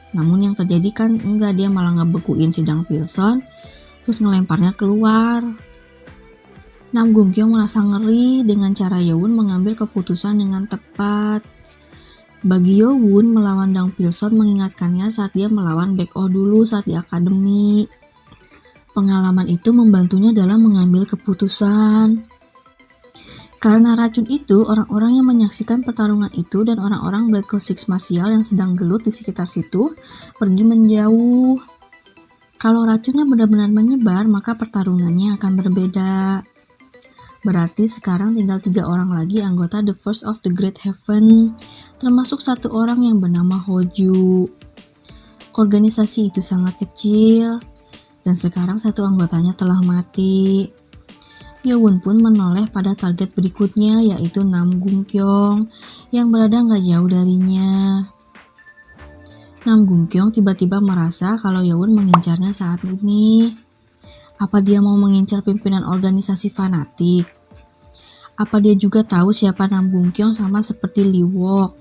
Namun yang terjadi kan enggak, dia malah ngebekuin si Dang Pilson, terus ngelemparnya keluar. Nam Gung Kyong merasa ngeri dengan cara Yo-won mengambil keputusan dengan tepat. Bagi Yo-won, melawan Dang Pilson mengingatkannya saat dia melawan Baek-oh dulu saat di akademi. Pengalaman itu membantunya dalam mengambil keputusan. Karena racun itu, orang-orang yang menyaksikan pertarungan itu dan orang-orang Blood Code 6 Martial yang sedang gelut di sekitar situ pergi menjauh. Kalau racunnya benar-benar menyebar, maka pertarungannya akan berbeda. Berarti sekarang tinggal 3 orang lagi anggota The First of the Great Heaven, termasuk 1 orang yang bernama Hoju. Organisasi itu sangat kecil, dan sekarang 1 anggotanya telah mati. Yo-won pun menoleh pada target berikutnya, yaitu Nam Gung Kyong yang berada gak jauh darinya. Nam Gung Kyong tiba-tiba merasa kalau Yo-won mengincarnya saat ini. Apa dia mau mengincar pimpinan organisasi fanatik? Apa dia juga tahu siapa Nam Gung Kyong sama seperti Lee Wok?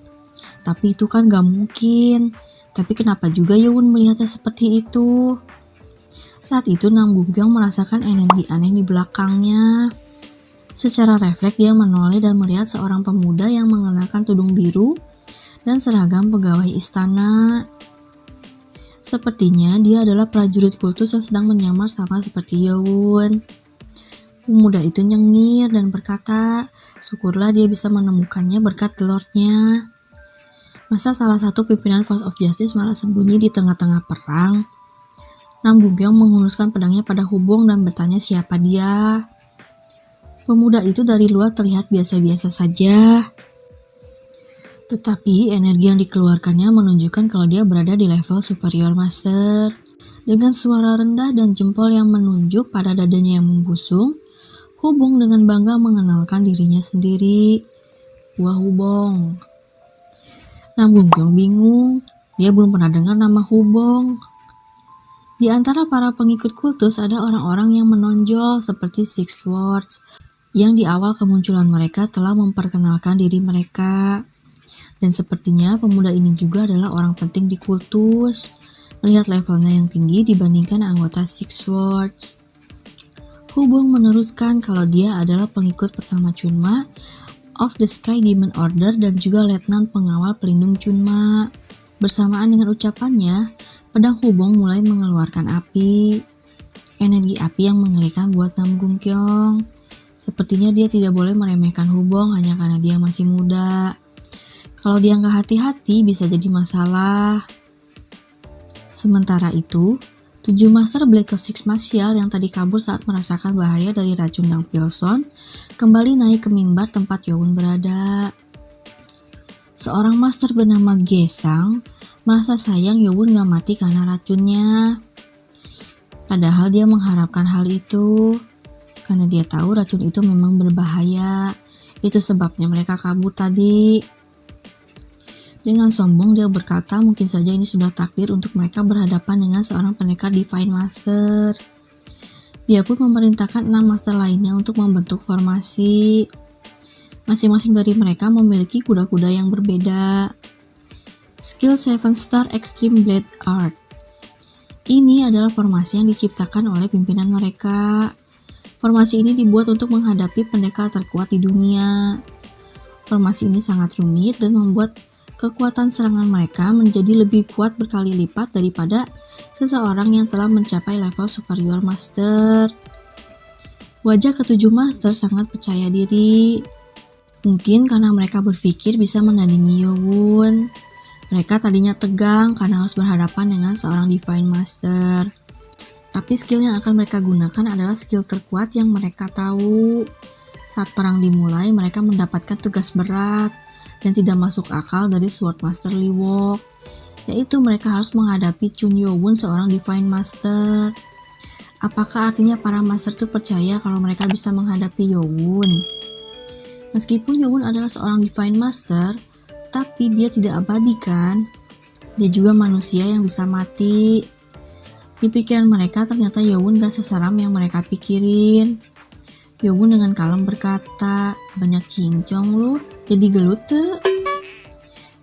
Tapi itu kan gak mungkin. Tapi kenapa juga Yo-won melihatnya seperti itu? Saat itu Nam Gung Kyong merasakan energi aneh di belakangnya. Secara refleks dia menoleh dan melihat seorang pemuda yang mengenakan tudung biru dan seragam pegawai istana. Sepertinya dia adalah prajurit kultus yang sedang menyamar sama seperti Yo-won. Pemuda itu nyengir dan berkata, syukurlah dia bisa menemukannya berkat Lordnya. Masa salah satu pimpinan Force of Justice malah sembunyi di tengah-tengah perang? Nam Gung Kyong menghunuskan pedangnya pada Hubong dan bertanya siapa dia. Pemuda itu dari luar terlihat biasa-biasa saja. Tetapi energi yang dikeluarkannya menunjukkan kalau dia berada di level superior master. Dengan suara rendah dan jempol yang menunjuk pada dadanya yang membusung, Hubong dengan bangga mengenalkan dirinya sendiri. Wah Hubong. Nam Gung Kyong bingung, dia belum pernah dengar nama Hubong. Di antara para pengikut kultus ada orang-orang yang menonjol seperti Six Swords, yang di awal kemunculan mereka telah memperkenalkan diri mereka. Dan sepertinya pemuda ini juga adalah orang penting di kultus, melihat levelnya yang tinggi dibandingkan anggota Six Swords. Hubong meneruskan kalau dia adalah pengikut pertama Chunma of the Sky Demon Order dan juga letnan pengawal pelindung Chunma. Bersamaan dengan ucapannya, pedang Hubong mulai mengeluarkan api. Energi api yang mengerikan buat Nam Gung Kyong. Sepertinya dia tidak boleh meremehkan Hubong hanya karena dia masih muda. Kalau dia nggak hati-hati bisa jadi masalah. Sementara itu, 7 Master Black Code 6 Martial yang tadi kabur saat merasakan bahaya dari racun Dang Pilson kembali naik ke mimbar tempat Yo-won berada. Seorang master bernama Gesang merasa sayang Yo-won gak mati karena racunnya. Padahal dia mengharapkan hal itu, karena dia tahu racun itu memang berbahaya. Itu sebabnya mereka kabur tadi. Dengan sombong dia berkata mungkin saja ini sudah takdir untuk mereka berhadapan dengan seorang pendekar Divine Master. Dia pun memerintahkan 6 master lainnya untuk membentuk formasi. Masing-masing dari mereka memiliki kuda-kuda yang berbeda. Skill 7 Star Extreme Blade Art. Ini adalah formasi yang diciptakan oleh pimpinan mereka. Formasi ini dibuat untuk menghadapi pendekar terkuat di dunia. Formasi ini sangat rumit dan membuat kekuatan serangan mereka menjadi lebih kuat berkali lipat daripada seseorang yang telah mencapai level superior master. Wajah ketujuh master sangat percaya diri. Mungkin karena mereka berpikir bisa menandingi Yo-won. Mereka tadinya tegang karena harus berhadapan dengan seorang Divine Master. Tapi skill yang akan mereka gunakan adalah skill terkuat yang mereka tahu. Saat perang dimulai, mereka mendapatkan tugas berat dan tidak masuk akal dari Swordmaster Lee Wok, yaitu mereka harus menghadapi Chun Yo-won, seorang Divine Master. Apakah artinya para master itu percaya kalau mereka bisa menghadapi Yo-won? Meskipun Yo-won adalah seorang Divine Master, tapi dia tidak abadi kan? Dia juga manusia yang bisa mati. Di pikiran mereka ternyata Yo-won gak seseram yang mereka pikirin. Yo-won dengan kalem berkata, "Banyak cincong loh, jadi gelut tuh."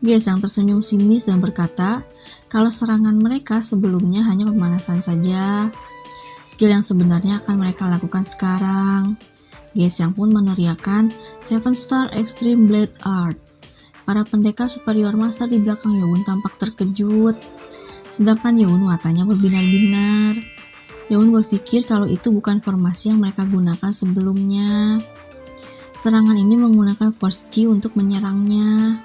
Gesang tersenyum sinis dan berkata, kalau serangan mereka sebelumnya hanya pemanasan saja. Skill yang sebenarnya akan mereka lakukan sekarang. Gesang pun meneriakkan 7 Star Extreme Blade Art. Para pendekar superior master di belakang Yo-won tampak terkejut. Sedangkan Yo-won matanya berbinar-binar. Yo-won berpikir kalau itu bukan formasi yang mereka gunakan sebelumnya. Serangan ini menggunakan Force Chi untuk menyerangnya.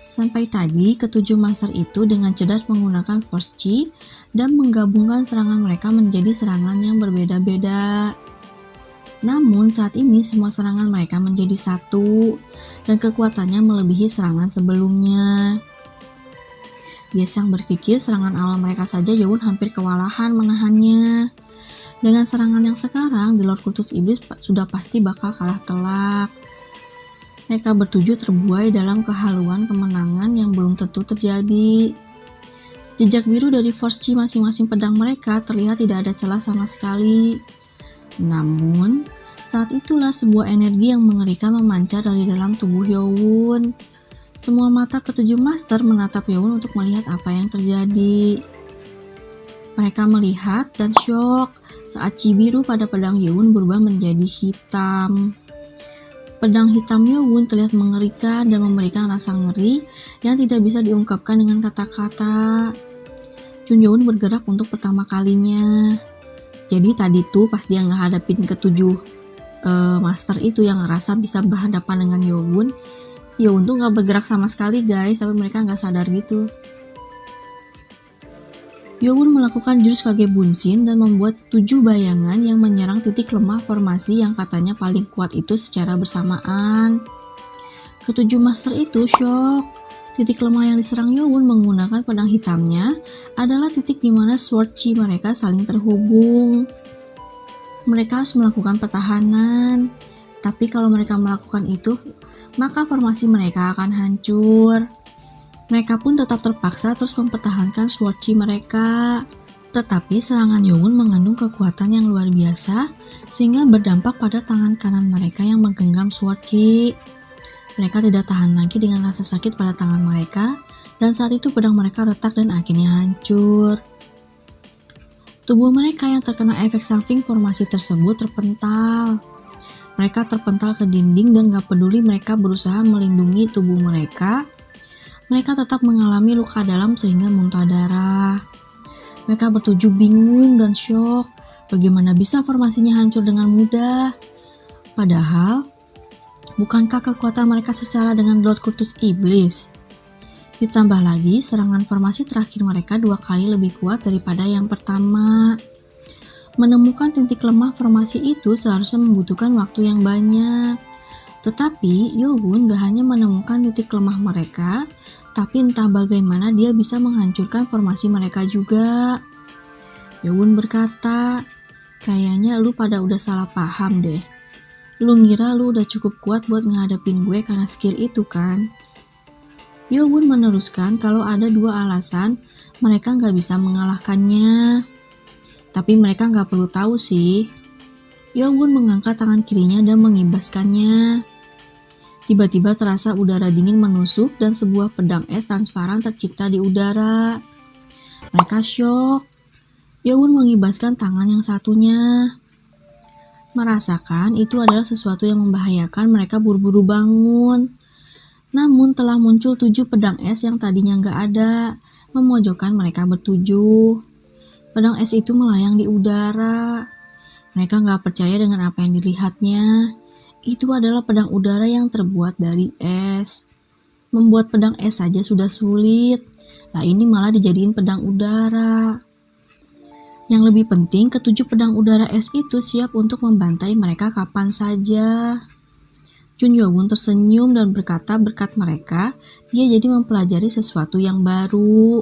Sampai tadi, ketujuh master itu dengan cerdas menggunakan Force Chi dan menggabungkan serangan mereka menjadi serangan yang berbeda-beda. Namun saat ini semua serangan mereka menjadi satu dan kekuatannya melebihi serangan sebelumnya. Gesang berpikir serangan awal mereka saja Yo-won hampir kewalahan menahannya. Dengan serangan yang sekarang, The Lord Kultus Iblis sudah pasti bakal kalah telak. Mereka bertujuh terbuai dalam kehaluan kemenangan yang belum tentu terjadi. Jejak biru dari Force Chi masing-masing pedang mereka terlihat tidak ada celah sama sekali. Namun, saat itulah sebuah energi yang mengerikan memancar dari dalam tubuh Yo-won. Semua mata ketujuh master menatap Yo-won untuk melihat apa yang terjadi. Mereka melihat dan syok saat chi biru pada pedang Yo-won berubah menjadi hitam. Pedang hitam Yo-won terlihat mengerikan dan memberikan rasa ngeri yang tidak bisa diungkapkan dengan kata-kata. Chun Yo-won bergerak untuk pertama kalinya. Jadi tadi tuh pas dia ngehadapin ketujuh master itu yang ngerasa bisa berhadapan dengan Yo-won, Yo-won tuh gak bergerak sama sekali guys, tapi mereka gak sadar gitu. Yo-won melakukan jurus Kage Bunshin dan membuat 7 bayangan yang menyerang titik lemah formasi yang katanya paling kuat itu secara bersamaan. Ketujuh master itu syok. Titik lemah yang diserang Yo-won menggunakan pedang hitamnya adalah titik di mana sword chi mereka saling terhubung. Mereka harus melakukan pertahanan, tapi kalau mereka melakukan itu, maka formasi mereka akan hancur. Mereka pun tetap terpaksa terus mempertahankan sword chi mereka. Tetapi serangan Yo-won mengandung kekuatan yang luar biasa sehingga berdampak pada tangan kanan mereka yang menggenggam sword chi. Mereka tidak tahan lagi dengan rasa sakit pada tangan mereka dan saat itu pedang mereka retak dan akhirnya hancur. Tubuh mereka yang terkena efek samping formasi tersebut terpental. Mereka terpental ke dinding dan gak peduli mereka berusaha melindungi tubuh mereka. Mereka tetap mengalami luka dalam sehingga muntah darah. Mereka bertujuh bingung dan syok. Bagaimana bisa formasinya hancur dengan mudah? Padahal, bukankah kekuatan mereka secara dengan Lord Kultus Iblis? Ditambah lagi, serangan formasi terakhir mereka 2 kali lebih kuat daripada yang pertama. Menemukan titik lemah formasi itu seharusnya membutuhkan waktu yang banyak. Tetapi, Yo-won gak hanya menemukan titik lemah mereka, tapi entah bagaimana dia bisa menghancurkan formasi mereka juga. Yo-won berkata, kayaknya lu pada udah salah paham deh. Lu ngira lu udah cukup kuat buat ngehadapin gue karena skill itu kan? Yo-won meneruskan kalau ada 2 alasan mereka gak bisa mengalahkannya. Tapi mereka gak perlu tahu sih. Yo-won mengangkat tangan kirinya dan mengibaskannya. Tiba-tiba terasa udara dingin menusuk dan sebuah pedang es transparan tercipta di udara. Mereka syok. Yo-won mengibaskan tangan yang satunya. Merasakan itu adalah sesuatu yang membahayakan, mereka buru-buru bangun. Namun telah muncul 7 pedang es yang tadinya gak ada, memojokkan mereka bertujuh. Pedang es itu melayang di udara. Mereka gak percaya dengan apa yang dilihatnya. Itu adalah pedang udara yang terbuat dari es. Membuat pedang es saja sudah sulit. Lah ini malah dijadiin pedang udara. Yang lebih penting, ketujuh pedang udara es itu siap untuk membantai mereka kapan saja. Chun Yo-won tersenyum dan berkata berkat mereka, dia jadi mempelajari sesuatu yang baru.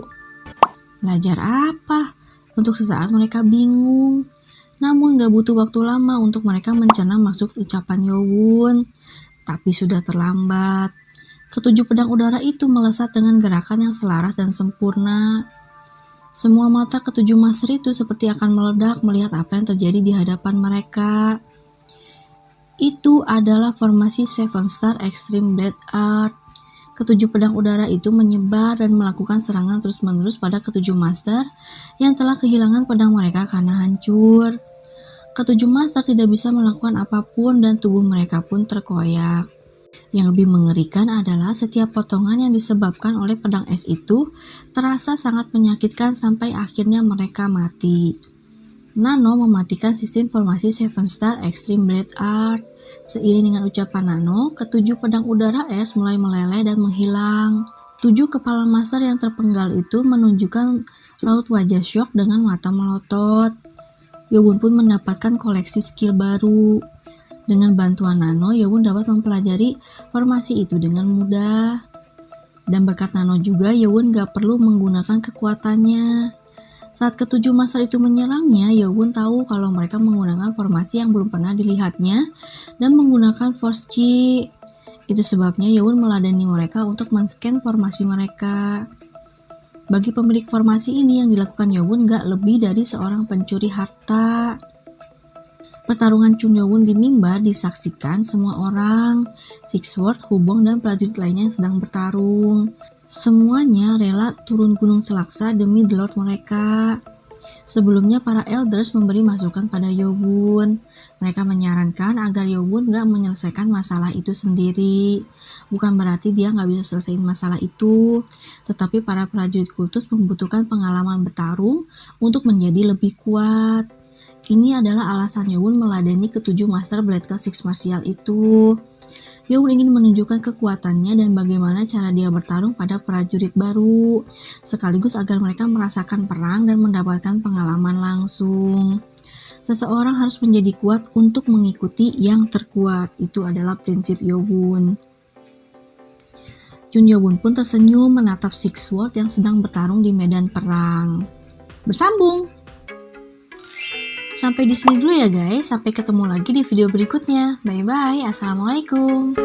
Belajar apa? Untuk sesaat mereka bingung. Namun gak butuh waktu lama untuk mereka mencerna maksud ucapan Yo-won. Tapi sudah terlambat. Ketujuh pedang udara itu melesat dengan gerakan yang selaras dan sempurna. Semua mata ketujuh master itu seperti akan meledak melihat apa yang terjadi di hadapan mereka. Itu adalah formasi Seven Star Extreme Blade Art. Ketujuh pedang udara itu menyebar dan melakukan serangan terus-menerus pada ketujuh master yang telah kehilangan pedang mereka karena hancur. Ketujuh master tidak bisa melakukan apapun dan tubuh mereka pun terkoyak. Yang lebih mengerikan adalah setiap potongan yang disebabkan oleh pedang es itu terasa sangat menyakitkan sampai akhirnya mereka mati. Nano mematikan sistem formasi Seven Star Extreme Blade Art. Seiring dengan ucapan Nano, ketujuh pedang udara es mulai meleleh dan menghilang. 7 kepala master yang terpenggal itu menunjukkan raut wajah syok dengan mata melotot. Yo-won pun mendapatkan koleksi skill baru. Dengan bantuan Nano, Yo-won dapat mempelajari formasi itu dengan mudah. Dan berkat Nano juga, Yo-won gak perlu menggunakan kekuatannya. Saat ketujuh master itu menyerangnya, Yo-won tahu kalau mereka menggunakan formasi yang belum pernah dilihatnya dan menggunakan Force Chi. Itu sebabnya Yo-won meladeni mereka untuk men-scan formasi mereka. Bagi pemilik formasi ini yang dilakukan Yo-won gak lebih dari seorang pencuri harta. Pertarungan Chun Yo-won di mimbar disaksikan semua orang. Six Sword, Hubong, dan prajurit lainnya yang sedang bertarung. Semuanya rela turun gunung selaksa demi The Lord mereka. Sebelumnya para elders memberi masukan pada Yo-won. Mereka menyarankan agar Yo-won gak menyelesaikan masalah itu sendiri. Bukan berarti dia gak bisa selesaiin masalah itu, tetapi para prajurit kultus membutuhkan pengalaman bertarung untuk menjadi lebih kuat. Ini adalah alasan Yo-won meladeni ketujuh master Blade God Six Martial itu. Yo-won ingin menunjukkan kekuatannya dan bagaimana cara dia bertarung pada prajurit baru, sekaligus agar mereka merasakan perang dan mendapatkan pengalaman langsung. Seseorang harus menjadi kuat untuk mengikuti yang terkuat. Itu adalah prinsip Yo-won. Chun Yo-won pun tersenyum menatap Six Sword yang sedang bertarung di medan perang. Bersambung! Sampai di sini dulu ya guys, sampai ketemu lagi di video berikutnya. Bye bye, assalamualaikum.